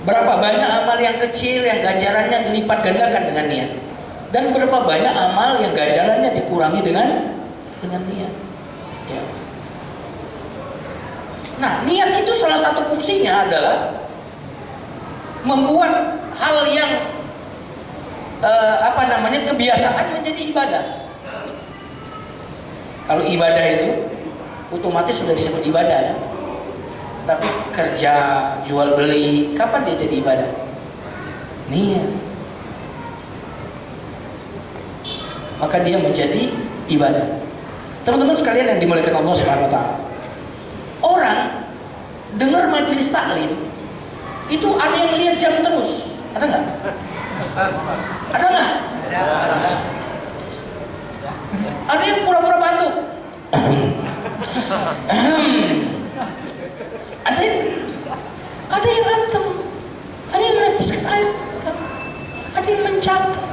Berapa banyak amal yang kecil yang ganjarannya dilipat gandakan dengan niat, dan berapa banyak amal yang ganjarannya dikurangi dengan niat. Ya. Nah, niat itu salah satu fungsinya adalah membuat hal yang kebiasaan menjadi ibadah. Kalau ibadah itu otomatis sudah disebut ibadah ya. Tapi kerja, jual beli, kapan dia jadi ibadah? Niat. Maka dia menjadi ibadah. Teman-teman sekalian yang dimuliakan Allah Subhanahu wa taala. Orang dengar majelis taklim itu ada yang lihat jam terus. Ada nggak? Ada nggak? Ada yang pura-pura batuk. Ada yang antem, ada yang meneteskan air mata, ada yang mencatat.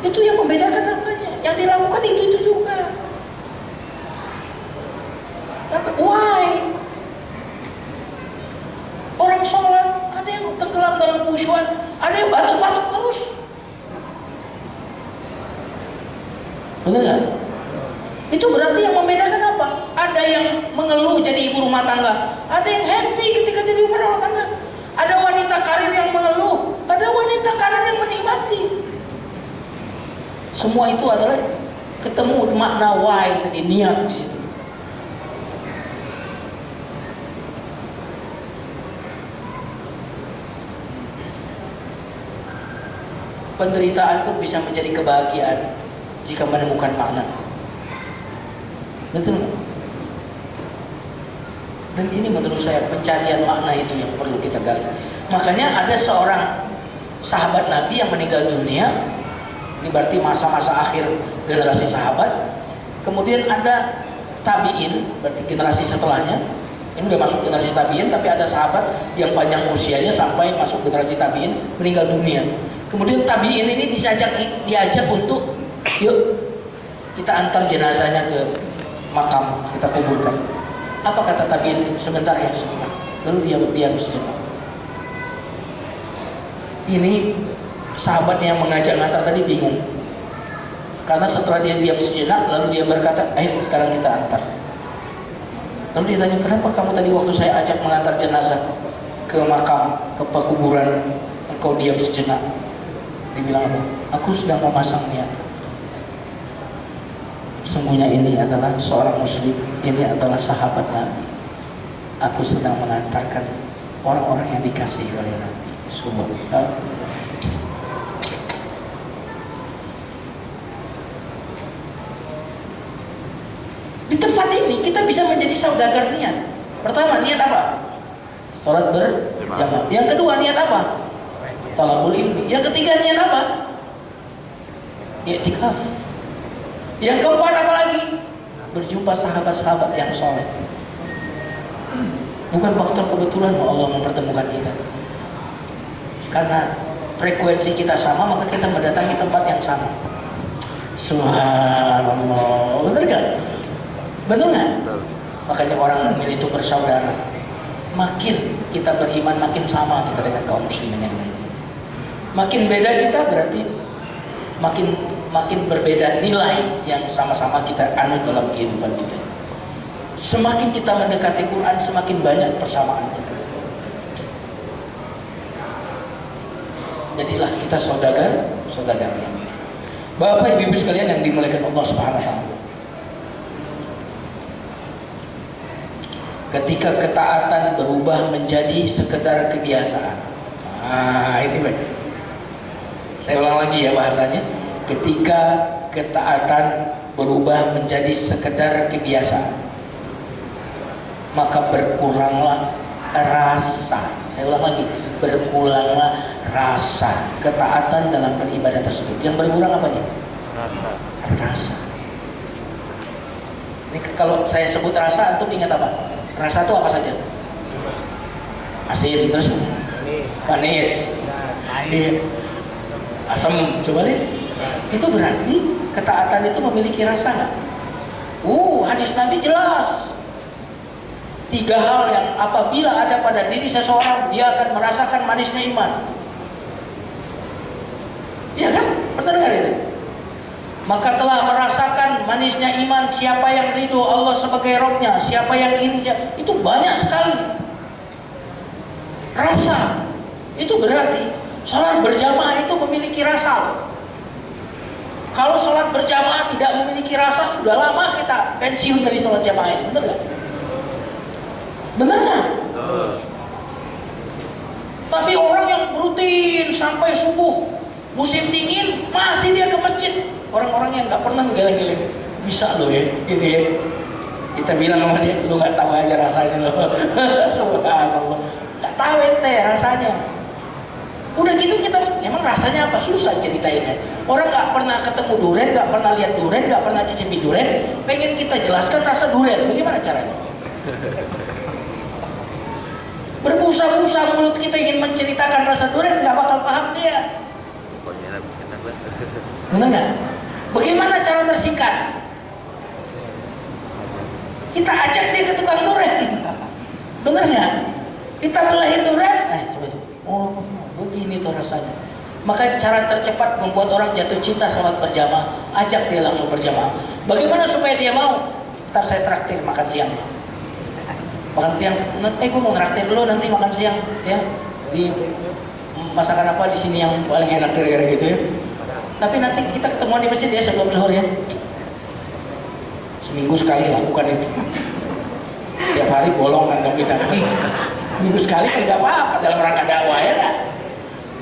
Itu yang membedakan namanya. Yang dilakukan itu juga. Tapi why? Orang sholat ada yang tenggelam dalam khusyuan, ada yang batuk-batuk terus. Betul nggak? Itu berarti yang membedakan apa? Ada yang mengeluh jadi ibu rumah tangga, ada yang happy ketika jadi ibu rumah tangga. Ada wanita karir yang mengeluh, ada wanita karir yang menikmati. Semua itu adalah ketemu makna why tadi, niat di situ. Penderitaan pun bisa menjadi kebahagiaan jika menemukan makna. Betul nggak? Dan ini menurut saya pencarian makna itu yang perlu kita gali. Makanya ada seorang sahabat Nabi yang meninggal dunia. Ini berarti masa-masa akhir generasi sahabat. Kemudian ada tabiin, berarti generasi setelahnya. Ini udah masuk generasi tabiin, tapi ada sahabat yang panjang usianya sampai masuk generasi tabiin meninggal dunia. Kemudian tabiin ini diajak untuk yuk kita antar jenazahnya ke makam, kita kuburkan. Apa kata tabiin? Sebentar ya, sebentar. Lalu dia diam sejenak. Ini sahabatnya yang mengajak ngantar tadi bingung, karena setelah dia diam sejenak, lalu dia berkata, ayo sekarang kita antar. Lalu dia tanya, kenapa kamu tadi waktu saya ajak mengantar jenazah ke makam, ke pekuburan, engkau diam sejenak? Dia bilang apa? Aku sedang memasang niat. Sesungguhnya ini adalah seorang muslim, ini adalah sahabat Nabi. Aku sedang mengantarkan orang-orang yang dikasihi oleh Nabi. Subhanallah. Di tempat ini kita bisa menjadi saudagar niat. Pertama, niat apa? Salat berjamaah. Yang kedua, niat apa? Talabul ilmi. Yang ketiga, niat apa? I'tikaf. Yang keempat apa lagi? Berjumpa sahabat-sahabat yang soleh. Bukan faktor kebetulan Allah mempertemukan kita. Karena frekuensi kita sama, maka kita mendatangi tempat yang sama. Subhanallah. Betul gak? Betul gak? Makanya orang mukmin itu bersaudara. Makin kita beriman, makin sama kita dengan kaum muslimin yang lain. Makin beda kita berarti makin berbeda nilai yang sama-sama kita anut dalam kehidupan kita. Semakin kita mendekati Quran, semakin banyak persamaan kita. Jadilah kita saudagar. Bapak Ibu sekalian yang dimuliakan Allah Subhanahu wa taala. Ketika ketaatan berubah menjadi sekedar kebiasaan. Ini baik. Saya ulang lagi ya bahasanya. Ketika ketaatan berubah menjadi sekedar kebiasaan, maka berkuranglah rasa. Saya ulang lagi, berkuranglah rasa ketaatan dalam beribadah tersebut. Yang berkurang apanya? Rasa. Ini kalau saya sebut rasa, antum ingat apa? Rasa itu apa saja? Asin, terus manis, asam. Coba deh. Itu berarti ketaatan itu memiliki rasa nggak? Hadis Nabi jelas. 3 hal yang apabila ada pada diri seseorang, dia akan merasakan manisnya iman. Iya kan? Pernah dengar itu? Maka telah merasakan manisnya iman siapa yang ridho Allah sebagai Rabbnya, siapa yang ini, itu banyak sekali. Rasa itu berarti sholat berjamaah itu memiliki rasa. Kalau sholat berjamaah tidak memiliki rasa, sudah lama kita pensiun dari sholat jamaah ini. Benar nggak? Benar nggak? Tapi orang yang rutin sampai subuh, musim dingin masih dia ke masjid. Orang-orang yang nggak pernah geleng-geleng, bisa loh ya, gitu ya. Kita bilang sama dia, lu nggak tahu aja rasanya loh. Subhanallah, nggak tahu ente rasanya. Udah gitu kita, emang rasanya apa? Susah ceritainnya. Orang nggak pernah ketemu durian, nggak pernah lihat durian, nggak pernah cicipi durian, pengen kita jelaskan rasa durian, bagaimana caranya? Berbusa-busa mulut kita ingin menceritakan rasa durian, nggak bakal paham dia. Benar nggak? Bagaimana cara tersingkat? Kita ajak dia ke tukang durian, benar nggak? Kita belahin durian, coba. Oh, begini tuh rasanya. Maka cara tercepat membuat orang jatuh cinta sholat berjamaah, ajak dia langsung berjamaah. Bagaimana supaya dia mau? Ntar saya traktir makan siang. Makan siang, gue mau traktir dulu nanti makan siang ya. Di masakan apa di sini yang paling enak kira-kira gitu ya. Tapi nanti kita ketemuan di masjid ya sebelum zuhur ya. Seminggu sekali lakukan itu. Tiap hari bolong kantong kita kan. Minggu sekali kan nggak apa-apa dalam rangka dakwah ya kan.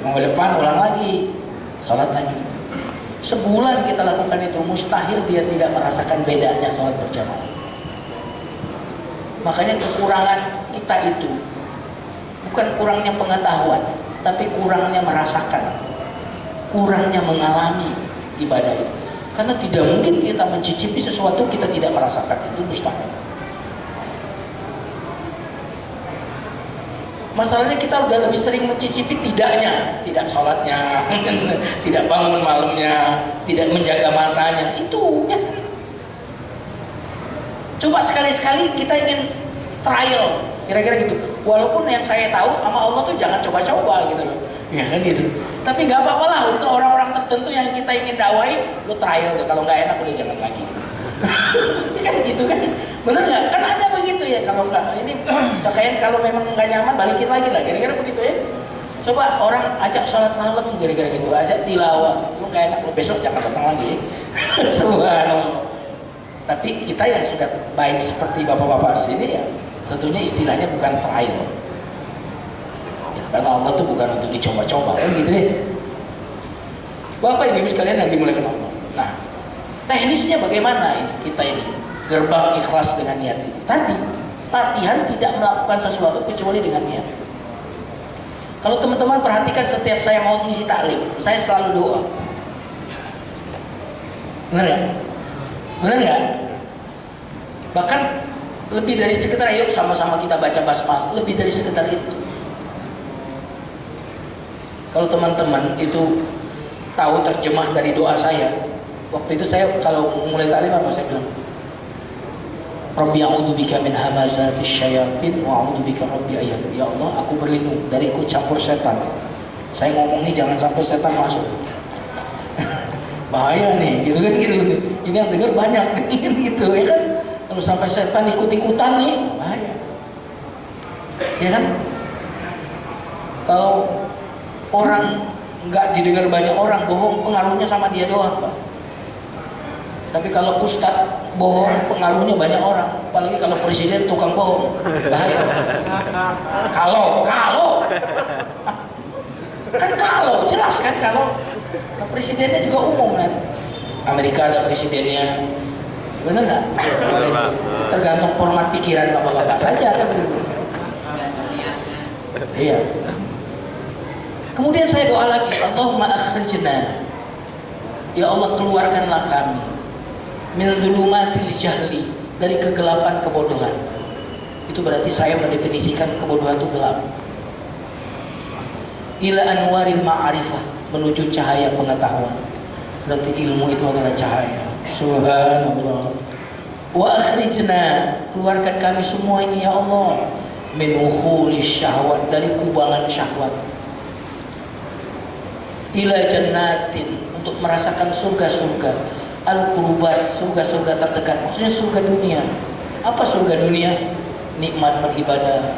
Minggu depan ulang lagi, sholat lagi. Sebulan kita lakukan itu, mustahil dia tidak merasakan bedanya sholat berjamaah. Makanya kekurangan kita itu bukan kurangnya pengetahuan, tapi kurangnya merasakan, kurangnya mengalami ibadah itu. Karena tidak mungkin kita mencicipi sesuatu kita tidak merasakan, itu mustahil. Masalahnya kita udah lebih sering mencicipi tidaknya, tidak sholatnya, tidak bangun malamnya, tidak menjaga matanya, itu ya. Coba sekali-sekali kita ingin trial, kira-kira gitu. Walaupun yang saya tahu sama Allah tuh jangan coba-coba gitu loh, ya kan gitu. Tapi nggak apa-apa lah untuk orang-orang tertentu yang kita ingin dakwai, lu trial deh. Kalau nggak enak udah jangan lagi. Kan gitu kan, bener nggak? Kan ada begitu ya. Kalau nggak ini, kayaknya kalau memang nggak nyaman balikin lagi lah. Kira-kira begitu ya. Coba orang ajak sholat malam, kira-kira gitu, ajak tilawah, lu nggak enak, lu besok jangan datang lagi. Subhanallah. Tapi kita yang sudah baik seperti bapak-bapak di sini ya, tentunya istilahnya bukan trial. Ya, karena Allah itu bukan untuk dicoba-coba, kan gitu ya. Bapak ibu sekalian yang dimuliakan Allah. Nah, teknisnya bagaimana ini kita ini gerbang ikhlas dengan niat itu? Tadi latihan tidak melakukan sesuatu kecuali dengan niat. Kalau teman-teman perhatikan setiap saya mau ngisi taklim, saya selalu doa. Benar ya? Benar ya? Bahkan lebih dari sekedar yuk sama-sama kita baca basmalah, lebih dari sekedar itu. Kalau teman-teman itu tahu terjemah dari doa saya, waktu itu saya kalau mulai taklim apa saya bilang? Rabbi a'udzubika min hamazatis syayatin wa a'udzubika rabbi ayyahdun. Ya Allah, aku berlindung dari ikut campur setan. Saya ngomong nih jangan sampai setan masuk. Bahaya nih, gitu kan gitu. Ini yang dengar banyak gitu ya kan. Kalau sampai setan ikut-ikutan nih, bahaya. Ya kan? Kalau orang nggak didengar banyak orang bohong, pengaruhnya sama dia doang, Pak. Tapi kalau ustadz bohong, pengaruhnya banyak orang. Apalagi kalau presiden tukang bohong, bahaya. Kalau kan kalau jelas kan kalau presidennya juga umum kan. Amerika ada presidennya, bener nggak? Tergantung format pikiran bapak-bapak saja kan. Iya. Kemudian saya doa lagi, Allahumma akhrijna, ya Allah keluarkanlah kami min dzulumatil jahli, dari kegelapan kebodohan. Itu berarti saya mendefinisikan kebodohan itu gelap. Ila anwaril ma'arifah, menuju cahaya pengetahuan. Berarti ilmu itu adalah cahaya. Subhanallah. Wa akhrijna, keluarkan kami semua ini ya Allah, min wuhulis syahwat, dari kubangan syahwat, ila jannatin, untuk merasakan surga-surga, al-qurubat, surga-surga terdekat, maksudnya surga dunia. Apa surga dunia? Nikmat beribadah,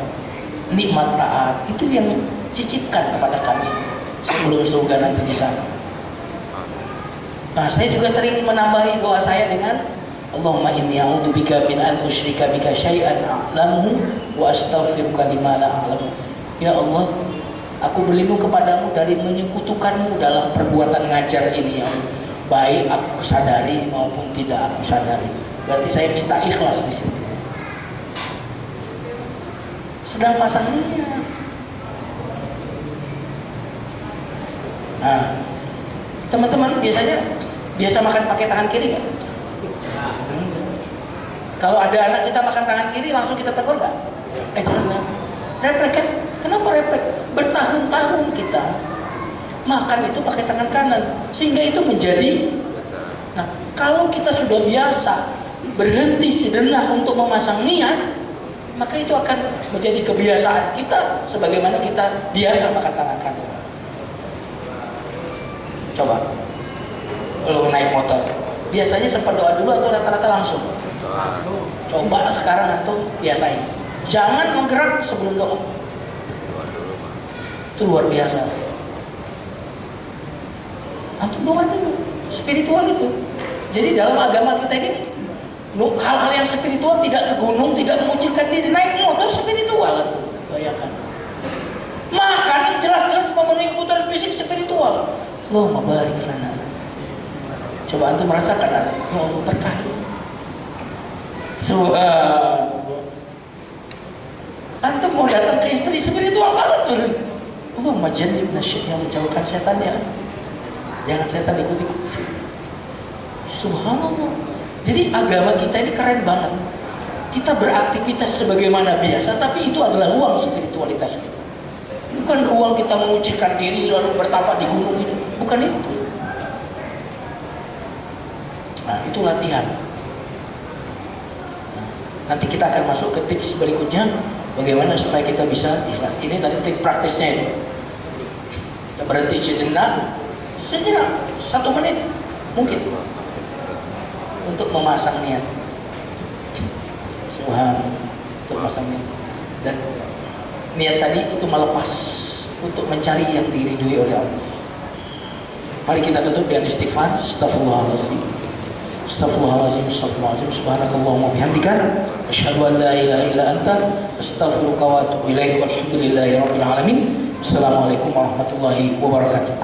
nikmat taat, itu yang cicipkan kepada kami sebelum surga nanti di sana. Nah, saya juga sering menambahi doa saya dengan Allahumma inni a'udzubika min an usyrika bika syai'an a'lamu wa astaghfiruka lima la a'lamu. Ya Allah, aku berlindung kepadamu dari menyekutukanmu dalam perbuatan ngajar ini, ya Allah. Baik aku kesadari maupun tidak aku sadari. Berarti saya minta ikhlas di sini. Sedang pasang niat. Nah, teman-teman biasa makan pakai tangan kiri nggak? Kalau ada anak kita makan tangan kiri, langsung kita tegur nggak? Jangan. Refleks kan? Kenapa refleks? Bertahun-tahun kita makan itu pakai tangan kanan, sehingga itu menjadi. Nah, kalau kita sudah biasa berhenti sejenak untuk memasang niat, maka itu akan menjadi kebiasaan kita, sebagaimana kita biasa makan tangan kanan. Coba, kalau naik motor, biasanya sempat doa dulu atau rata-rata langsung? Coba sekarang antum biasain, jangan menggerak sebelum doa. Itu luar biasa. Antum doa dulu, spiritual itu. Jadi dalam agama kita ini, hal-hal yang spiritual, tidak ke gunung, tidak mengucilkan diri, naik motor spiritual, antum bayangkan. Makan yang jelas-jelas memenuhi kebutuhan fisik spiritual. Allahumma barik lana. Coba antum merasakan, ya Allah berkahi. Antum mau datang ke istri spiritual banget tuh. Allahumma jannibna syaitan, jauhkan setan ya. Jangan setan ikut-ikut. Subhanallah. Jadi agama kita ini keren banget. Kita beraktivitas sebagaimana biasa, tapi itu adalah ruang spiritualitas kita. Bukan ruang kita mengucilkan diri lalu bertapa di gunung itu. Bukan itu. Nah, itu latihan. Nanti kita akan masuk ke tips berikutnya, bagaimana supaya kita bisa ikhlas. Ini tadi tips praktisnya itu. Kita berhenti sejenak, 1 menit mungkin untuk memasang niat. Subhanallah, untuk memasang niat. Dan niat tadi itu melepas untuk mencari yang diridhoi oleh Allah. Mari kita tutup dengan istighfar. Astaghfirullahaladzim, astaghfirullahaladzim, astaghfirullahaladzim. Subhanakallahumma bihamdika, asyhadu an la ilaha illa anta, astaghfiruka wa atubu ilaik. Walhamdulillahirabbil alamin. Assalamualaikum warahmatullahi wabarakatuh.